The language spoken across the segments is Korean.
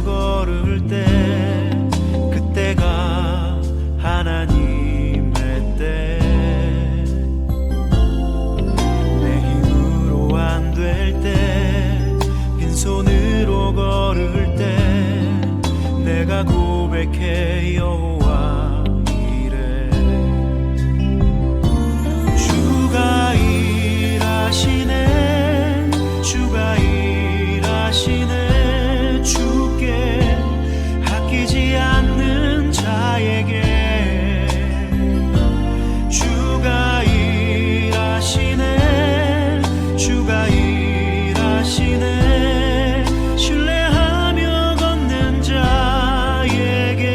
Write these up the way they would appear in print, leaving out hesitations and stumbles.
걸을 때 그때가 하나님의 때. 내 힘으로 안 될 때 빈손으로 걸을 때 내가 고백해 여호와 이래. 주가 일하시네 주가 일하시네 주께 아끼지 않는 자에게. 주가 일하시네 주가 일하시네 신뢰하며 걷는 자에게.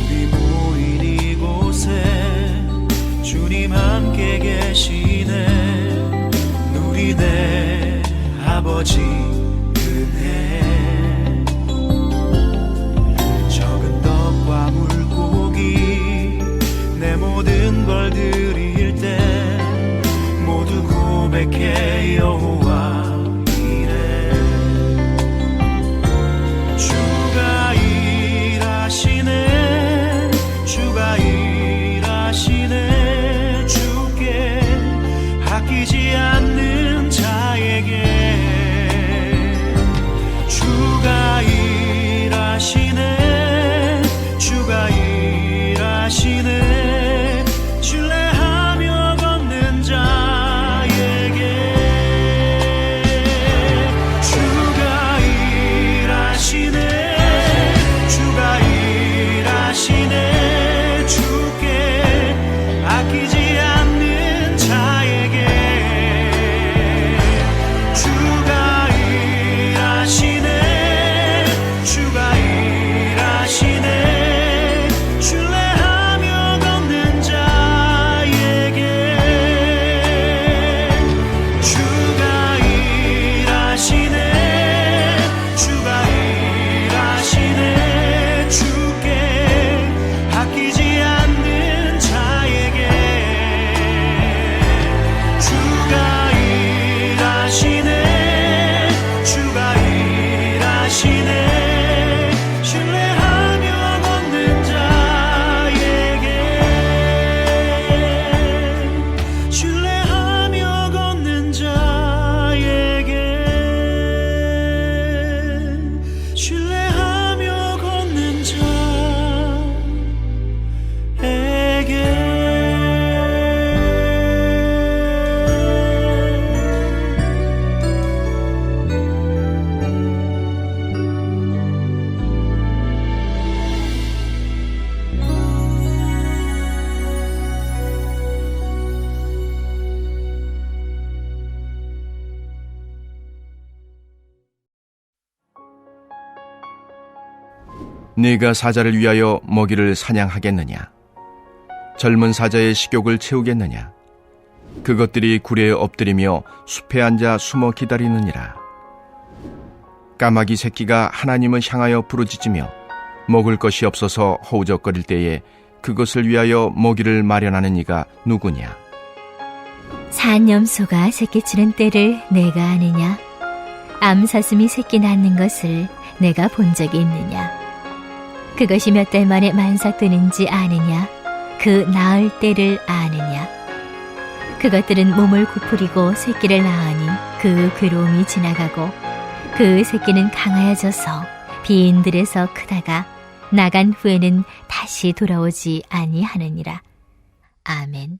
우리 모인 이곳에 주님 함께 계시네. 누리네 아버지 은혜. 적은 떡과 물고기 내 모든 걸 드릴 때 모두 고백해 여호와 이래. 주가 일하시네 주가 일하시네 주께 아끼지 않는 자에게. 주가 일하시네 주가 일하시네 신뢰하며 걷는 자에게. 주가 일하시네 주가 일하시네 주께 아끼지 않는 자에게. 주가 일하시네 주가 일하시네 신뢰하며 걷는 자에게. 주가 일하시네 주가 일하시네 주께 아끼지 않는 자에게. 주가 일하시네 주가 일하시네 신뢰하며 걷는 자에게. 신뢰하며 걷는 자에게. 신뢰하며 걷는 자에게. 네가 사자를 위하여 먹이를 사냥하겠느냐? 젊은 사자의 식욕을 채우겠느냐? 그것들이 구레에 엎드리며 숲에 앉아 숨어 기다리느니라. 까마귀 새끼가 하나님을 향하여 부르짖으며 먹을 것이 없어서 허우적거릴 때에 그것을 위하여 먹이를 마련하는 이가 누구냐? 산염소가 새끼치는 때를 내가 아느냐? 암사슴이 새끼 낳는 것을 내가 본 적이 있느냐? 그것이 몇 달 만에 만삭되는지 아느냐? 그 낳을 때를 아느냐? 그것들은 몸을 구부리고 새끼를 낳으니 그 괴로움이 지나가고 그 새끼는 강하여져서 비인들에서 크다가 나간 후에는 다시 돌아오지 아니하느니라. 아멘.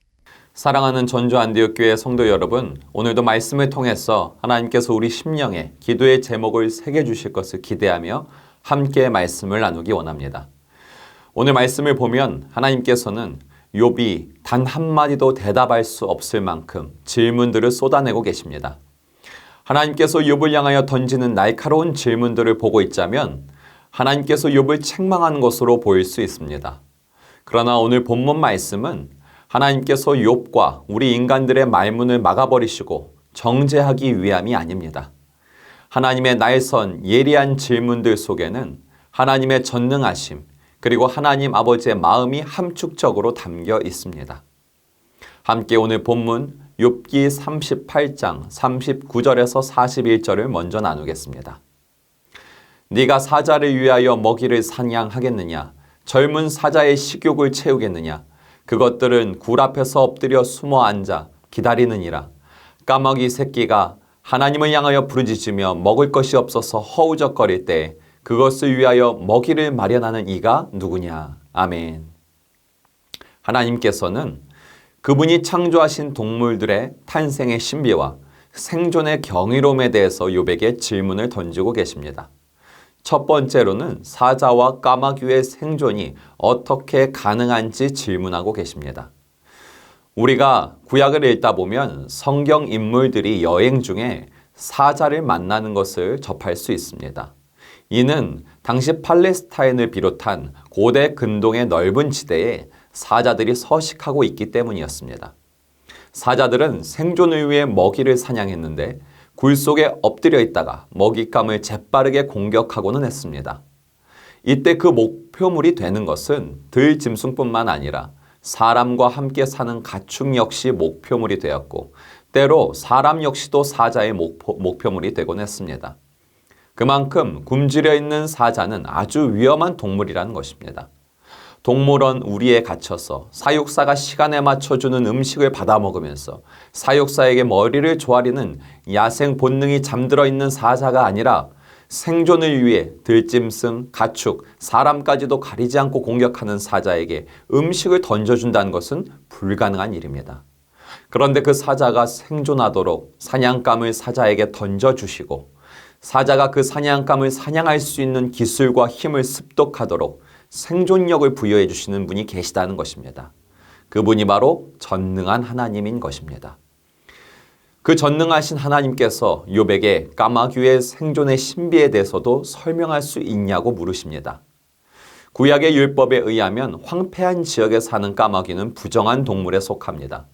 사랑하는 전주 안디옥교회 성도 여러분, 오늘도 말씀을 통해서 하나님께서 우리 심령에 기도의 제목을 새겨주실 것을 기대하며 함께 말씀을 나누기 원합니다. 오늘 말씀을 보면 하나님께서는 욥이 단 한마디도 대답할 수 없을 만큼 질문들을 쏟아내고 계십니다. 하나님께서 욥을 향하여 던지는 날카로운 질문들을 보고 있자면 하나님께서 욥을 책망한 것으로 보일 수 있습니다. 그러나 오늘 본문 말씀은 하나님께서 욥과 우리 인간들의 말문을 막아버리시고 정죄하기 위함이 아닙니다. 하나님의 날선 예리한 질문들 속에는 하나님의 전능하심 그리고 하나님 아버지의 마음이 함축적으로 담겨 있습니다. 함께 오늘 본문 욥기 38장 39절에서 41절을 먼저 나누겠습니다. 네가 사자를 위하여 먹이를 사냥하겠느냐? 젊은 사자의 식욕을 채우겠느냐? 그것들은 굴 앞에서 엎드려 숨어 앉아 기다리느니라. 까마귀 새끼가 하나님을 향하여 부르짖으며 먹을 것이 없어서 허우적거릴 때 그것을 위하여 먹이를 마련하는 이가 누구냐? 아멘. 하나님께서는 그분이 창조하신 동물들의 탄생의 신비와 생존의 경이로움에 대해서 욥에게 질문을 던지고 계십니다. 첫 번째로는 사자와 까마귀의 생존이 어떻게 가능한지 질문하고 계십니다. 우리가 구약을 읽다 보면 성경 인물들이 여행 중에 사자를 만나는 것을 접할 수 있습니다. 이는 당시 팔레스타인을 비롯한 고대 근동의 넓은 지대에 사자들이 서식하고 있기 때문이었습니다. 사자들은 생존을 위해 먹이를 사냥했는데 굴 속에 엎드려 있다가 먹잇감을 재빠르게 공격하고는 했습니다. 이때 그 목표물이 되는 것은 들짐승뿐만 아니라 사람과 함께 사는 가축 역시 목표물이 되었고 때로 사람 역시도 사자의 목표물이 되곤 했습니다. 그만큼 굶주려 있는 사자는 아주 위험한 동물이라는 것입니다. 동물원 우리에 갇혀서 사육사가 시간에 맞춰주는 음식을 받아 먹으면서 사육사에게 머리를 조아리는 야생 본능이 잠들어 있는 사자가 아니라 생존을 위해 들짐승, 가축, 사람까지도 가리지 않고 공격하는 사자에게 음식을 던져준다는 것은 불가능한 일입니다. 그런데 그 사자가 생존하도록 사냥감을 사자에게 던져주시고 사자가 그 사냥감을 사냥할 수 있는 기술과 힘을 습득하도록 생존력을 부여해 주시는 분이 계시다는 것입니다. 그분이 바로 전능한 하나님인 것입니다. 그 전능하신 하나님께서 욥에게 까마귀의 생존의 신비에 대해서도 설명할 수 있냐고 물으십니다. 구약의 율법에 의하면 황폐한 지역에 사는 까마귀는 부정한 동물에 속합니다.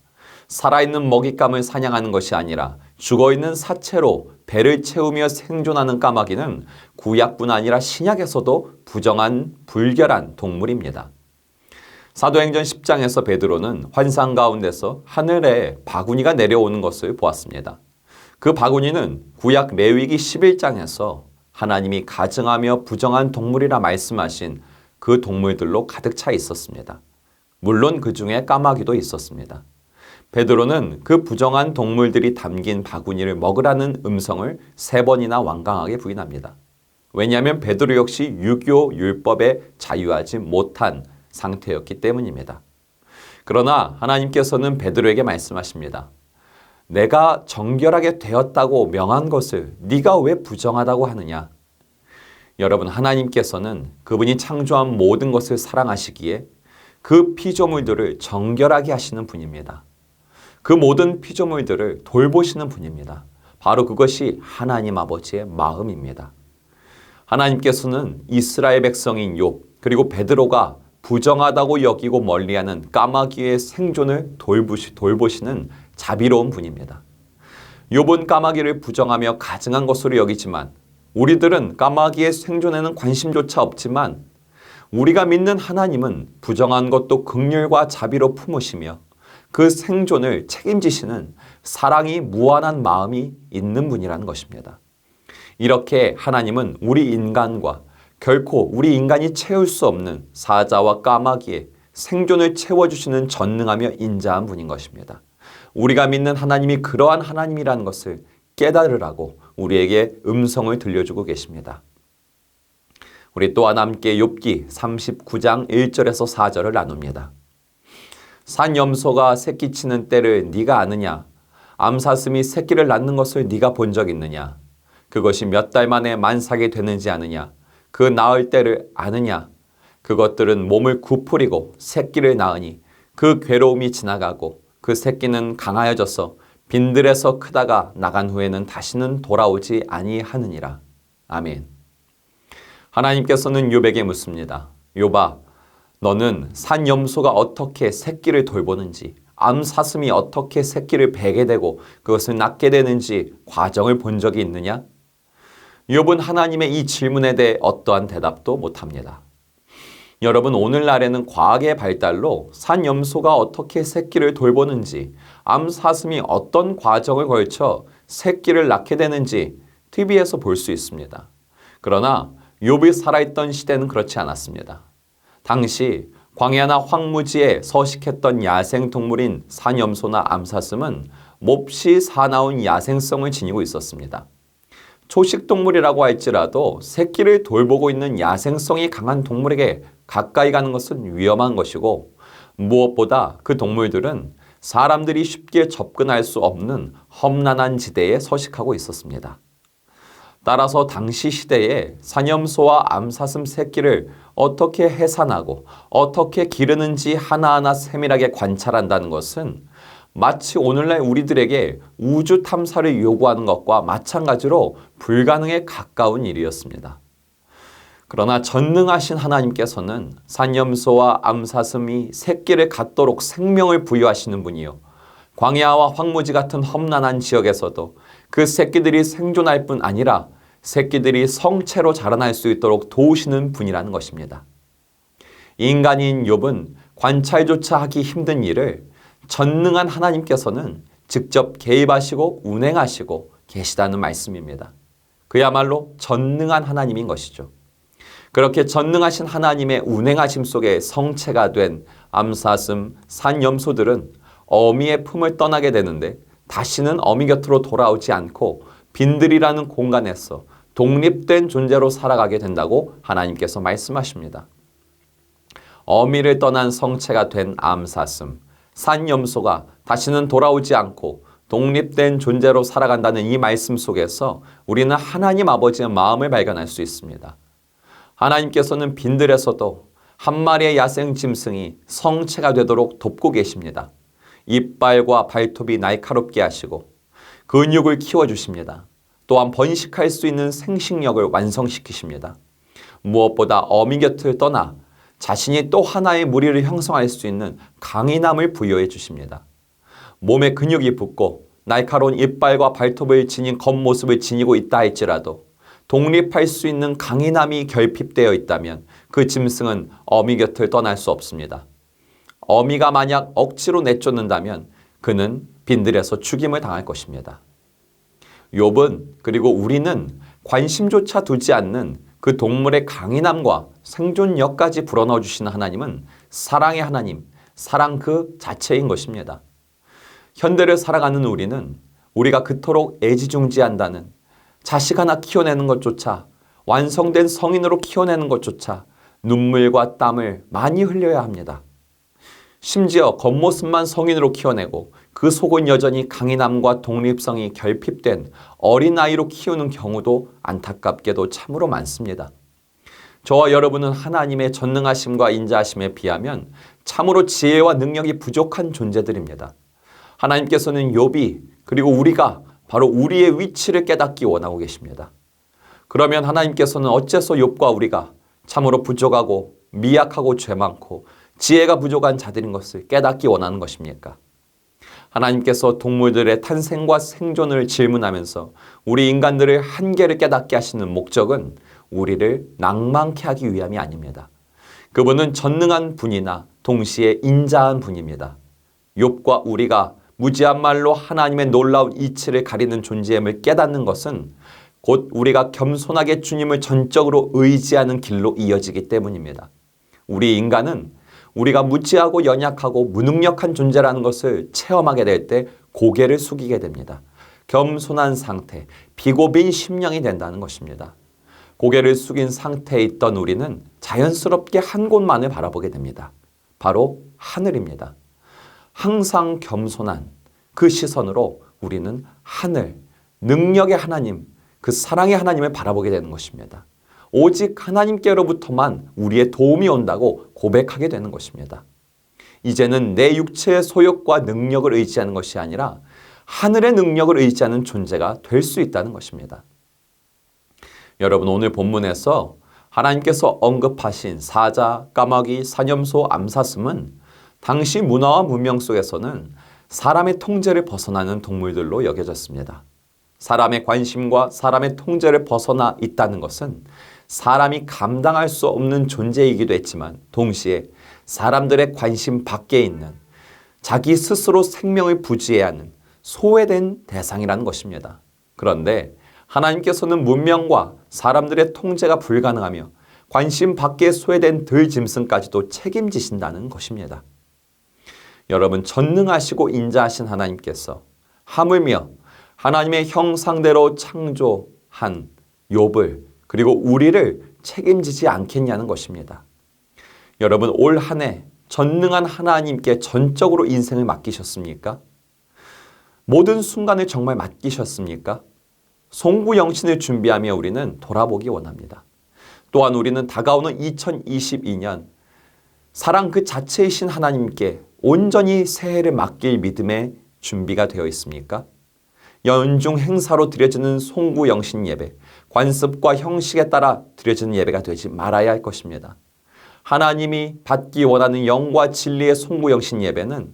살아있는 먹잇감을 사냥하는 것이 아니라 죽어있는 사체로 배를 채우며 생존하는 까마귀는 구약뿐 아니라 신약에서도 부정한 불결한 동물입니다. 사도행전 10장에서 베드로는 환상 가운데서 하늘에 바구니가 내려오는 것을 보았습니다. 그 바구니는 구약 레위기 11장에서 하나님이 가증하며 부정한 동물이라 말씀하신 그 동물들로 가득 차 있었습니다. 물론 그 중에 까마귀도 있었습니다. 베드로는 그 부정한 동물들이 담긴 바구니를 먹으라는 음성을 3번이나 완강하게 부인합니다. 왜냐하면 베드로 역시 유교 율법에 자유하지 못한 상태였기 때문입니다. 그러나 하나님께서는 베드로에게 말씀하십니다. 내가 정결하게 되었다고 명한 것을 네가 왜 부정하다고 하느냐? 여러분, 하나님께서는 그분이 창조한 모든 것을 사랑하시기에 그 피조물들을 정결하게 하시는 분입니다. 그 모든 피조물들을 돌보시는 분입니다. 바로 그것이 하나님 아버지의 마음입니다. 하나님께서는 이스라엘 백성인 욥 그리고 베드로가 부정하다고 여기고 멀리하는 까마귀의 생존을 돌보시는 자비로운 분입니다. 욥은 까마귀를 부정하며 가증한 것으로 여기지만 우리들은 까마귀의 생존에는 관심조차 없지만 우리가 믿는 하나님은 부정한 것도 긍휼과 자비로 품으시며 그 생존을 책임지시는 사랑이 무한한 마음이 있는 분이라는 것입니다. 이렇게 하나님은 우리 인간과 결코 우리 인간이 채울 수 없는 사자와 까마귀의 생존을 채워주시는 전능하며 인자한 분인 것입니다. 우리가 믿는 하나님이 그러한 하나님이라는 것을 깨달으라고 우리에게 음성을 들려주고 계십니다. 우리 또한 함께 욥기 39장 1절에서 4절을 나눕니다. 산 염소가 새끼치는 때를 네가 아느냐? 암사슴이 새끼를 낳는 것을 네가 본 적 있느냐? 그것이 몇 달 만에 만삭이 되는지 아느냐? 그 낳을 때를 아느냐? 그것들은 몸을 구부리고 새끼를 낳으니 그 괴로움이 지나가고 그 새끼는 강하여져서 빈들에서 크다가 나간 후에는 다시는 돌아오지 아니하느니라. 아멘. 하나님께서는 욥에게 묻습니다. 욥아, 너는 산염소가 어떻게 새끼를 돌보는지, 암사슴이 어떻게 새끼를 베게 되고 그것을 낳게 되는지 과정을 본 적이 있느냐? 욥은 하나님의 이 질문에 대해 어떠한 대답도 못합니다. 여러분, 오늘날에는 과학의 발달로 산염소가 어떻게 새끼를 돌보는지, 암사슴이 어떤 과정을 걸쳐 새끼를 낳게 되는지 TV에서 볼 수 있습니다. 그러나 욥이 살아있던 시대는 그렇지 않았습니다. 당시 광야나 황무지에 서식했던 야생동물인 산염소나 암사슴은 몹시 사나운 야생성을 지니고 있었습니다. 초식동물이라고 할지라도 새끼를 돌보고 있는 야생성이 강한 동물에게 가까이 가는 것은 위험한 것이고, 무엇보다 그 동물들은 사람들이 쉽게 접근할 수 없는 험난한 지대에 서식하고 있었습니다. 따라서 당시 시대에 산염소와 암사슴 새끼를 어떻게 해산하고 어떻게 기르는지 하나하나 세밀하게 관찰한다는 것은 마치 오늘날 우리들에게 우주 탐사를 요구하는 것과 마찬가지로 불가능에 가까운 일이었습니다. 그러나 전능하신 하나님께서는 산염소와 암사슴이 새끼를 갖도록 생명을 부여하시는 분이요, 광야와 황무지 같은 험난한 지역에서도 그 새끼들이 생존할 뿐 아니라 새끼들이 성체로 자라날 수 있도록 도우시는 분이라는 것입니다. 인간인 욥은 관찰조차 하기 힘든 일을 전능한 하나님께서는 직접 개입하시고 운행하시고 계시다는 말씀입니다. 그야말로 전능한 하나님인 것이죠. 그렇게 전능하신 하나님의 운행하심 속에 성체가 된 암사슴, 산염소들은 어미의 품을 떠나게 되는데 다시는 어미 곁으로 돌아오지 않고 빈들이라는 공간에서 독립된 존재로 살아가게 된다고 하나님께서 말씀하십니다. 어미를 떠난 성체가 된 암사슴, 산염소가 다시는 돌아오지 않고 독립된 존재로 살아간다는 이 말씀 속에서 우리는 하나님 아버지의 마음을 발견할 수 있습니다. 하나님께서는 빈들에서도 한 마리의 야생 짐승이 성체가 되도록 돕고 계십니다. 이빨과 발톱이 날카롭게 하시고 근육을 키워주십니다. 또한 번식할 수 있는 생식력을 완성시키십니다. 무엇보다 어미 곁을 떠나 자신이 또 하나의 무리를 형성할 수 있는 강인함을 부여해 주십니다. 몸에 근육이 붙고 날카로운 이빨과 발톱을 지닌 겉모습을 지니고 있다 할지라도 독립할 수 있는 강인함이 결핍되어 있다면 그 짐승은 어미 곁을 떠날 수 없습니다. 어미가 만약 억지로 내쫓는다면 그는 빈들에서 죽임을 당할 것입니다. 욥은, 그리고 우리는 관심조차 두지 않는 그 동물의 강인함과 생존력까지 불어넣어 주시는 하나님은 사랑의 하나님, 사랑 그 자체인 것입니다. 현대를 살아가는 우리는 우리가 그토록 애지중지한다는 자식 하나 키워내는 것조차, 완성된 성인으로 키워내는 것조차 눈물과 땀을 많이 흘려야 합니다. 심지어 겉모습만 성인으로 키워내고 그 속은 여전히 강인함과 독립성이 결핍된 어린아이로 키우는 경우도 안타깝게도 참으로 많습니다. 저와 여러분은 하나님의 전능하심과 인자하심에 비하면 참으로 지혜와 능력이 부족한 존재들입니다. 하나님께서는 욥이, 그리고 우리가 바로 우리의 위치를 깨닫기 원하고 계십니다. 그러면 하나님께서는 어째서 욥과 우리가 참으로 부족하고 미약하고 죄 많고 지혜가 부족한 자들인 것을 깨닫기 원하는 것입니까? 하나님께서 동물들의 탄생과 생존을 질문하면서 우리 인간들의 한계를 깨닫게 하시는 목적은 우리를 낭만케 하기 위함이 아닙니다. 그분은 전능한 분이나 동시에 인자한 분입니다. 욥과 우리가 무지한 말로 하나님의 놀라운 이치를 가리는 존재임을 깨닫는 것은 곧 우리가 겸손하게 주님을 전적으로 의지하는 길로 이어지기 때문입니다. 우리 인간은 우리가 무지하고 연약하고 무능력한 존재라는 것을 체험하게 될 때 고개를 숙이게 됩니다. 겸손한 상태, 비고빈 심령이 된다는 것입니다. 고개를 숙인 상태에 있던 우리는 자연스럽게 한 곳만을 바라보게 됩니다. 바로 하늘입니다. 항상 겸손한 그 시선으로 우리는 하늘, 능력의 하나님, 그 사랑의 하나님을 바라보게 되는 것입니다. 오직 하나님께로부터만 우리의 도움이 온다고 고백하게 되는 것입니다. 이제는 내 육체의 소욕과 능력을 의지하는 것이 아니라 하늘의 능력을 의지하는 존재가 될 수 있다는 것입니다. 여러분, 오늘 본문에서 하나님께서 언급하신 사자, 까마귀, 사념소, 암사슴은 당시 문화와 문명 속에서는 사람의 통제를 벗어나는 동물들로 여겨졌습니다. 사람의 관심과 사람의 통제를 벗어나 있다는 것은 사람이 감당할 수 없는 존재이기도 했지만 동시에 사람들의 관심 밖에 있는 자기 스스로 생명을 부지해야 하는 소외된 대상이라는 것입니다. 그런데 하나님께서는 문명과 사람들의 통제가 불가능하며 관심 밖에 소외된 들짐승까지도 책임지신다는 것입니다. 여러분, 전능하시고 인자하신 하나님께서 하물며 하나님의 형상대로 창조한 욥을 그리고 우리를 책임지지 않겠냐는 것입니다. 여러분, 올 한 해 전능한 하나님께 전적으로 인생을 맡기셨습니까? 모든 순간을 정말 맡기셨습니까? 송구영신을 준비하며 우리는 돌아보기 원합니다. 또한 우리는 다가오는 2022년 사랑 그 자체이신 하나님께 온전히 새해를 맡길 믿음의 준비가 되어 있습니까? 연중 행사로 드려지는 송구영신 예배, 관습과 형식에 따라 드려지는 예배가 되지 말아야 할 것입니다. 하나님이 받기 원하는 영과 진리의 송구영신 예배는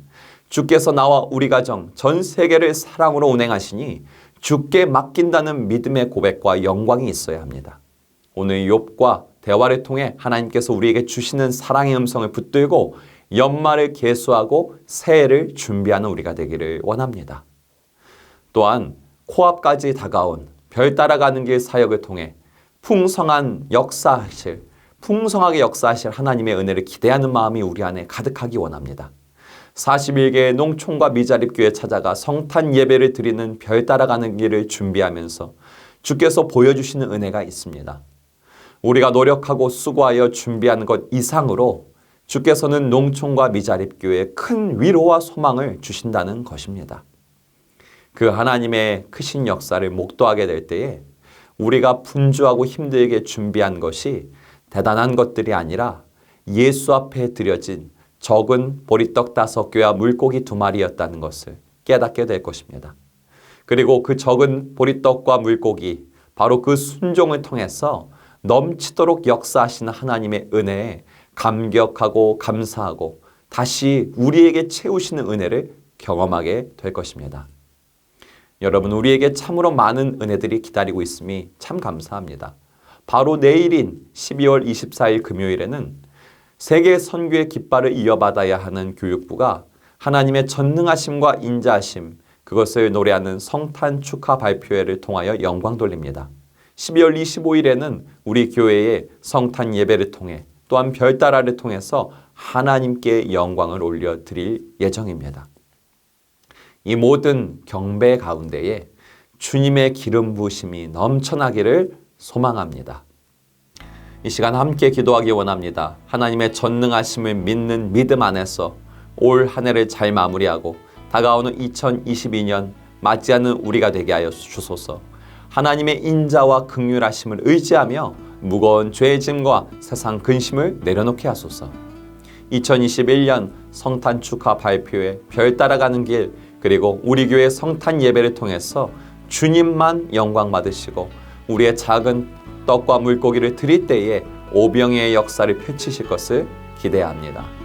주께서 나와 우리 가정 전 세계를 사랑으로 운행하시니 주께 맡긴다는 믿음의 고백과 영광이 있어야 합니다. 오늘 욥과 대화를 통해 하나님께서 우리에게 주시는 사랑의 음성을 붙들고 연말을 계수하고 새해를 준비하는 우리가 되기를 원합니다. 또한 코앞까지 다가온 별 따라가는 길 사역을 통해 풍성하게 역사하실 하나님의 은혜를 기대하는 마음이 우리 안에 가득하기 원합니다. 41개의 농촌과 미자립교에 찾아가 성탄 예배를 드리는 별 따라가는 길을 준비하면서 주께서 보여주시는 은혜가 있습니다. 우리가 노력하고 수고하여 준비한 것 이상으로 주께서는 농촌과 미자립교에 큰 위로와 소망을 주신다는 것입니다. 그 하나님의 크신 역사를 목도하게 될 때에 우리가 분주하고 힘들게 준비한 것이 대단한 것들이 아니라 예수 앞에 드려진 적은 보리떡 5개와 물고기 2마리였다는 것을 깨닫게 될 것입니다. 그리고 그 적은 보리떡과 물고기, 바로 그 순종을 통해서 넘치도록 역사하시는 하나님의 은혜에 감격하고 감사하고 다시 우리에게 채우시는 은혜를 경험하게 될 것입니다. 여러분, 우리에게 참으로 많은 은혜들이 기다리고 있음이 참 감사합니다. 바로 내일인 12월 24일 금요일에는 세계 선교의 깃발을 이어받아야 하는 교육부가 하나님의 전능하심과 인자하심, 그것을 노래하는 성탄 축하 발표회를 통하여 영광 돌립니다. 12월 25일에는 우리 교회의 성탄 예배를 통해 또한 별따라를 통해서 하나님께 영광을 올려드릴 예정입니다. 이 모든 경배 가운데에 주님의 기름 부으심이 넘쳐나기를 소망합니다. 이 시간 함께 기도하기 원합니다. 하나님의 전능하심을 믿는 믿음 안에서 올 한 해를 잘 마무리하고 다가오는 2022년 맞이하는 우리가 되게 하여 주소서. 하나님의 인자와 긍휼하심을 의지하며 무거운 죄의 짐과 세상 근심을 내려놓게 하소서. 2021년 성탄 축하 발표회, 별 따라가는 길, 그리고 우리 교회 성탄 예배를 통해서 주님만 영광 받으시고 우리의 작은 떡과 물고기를 드릴 때에 오병이의 역사를 펼치실 것을 기대합니다.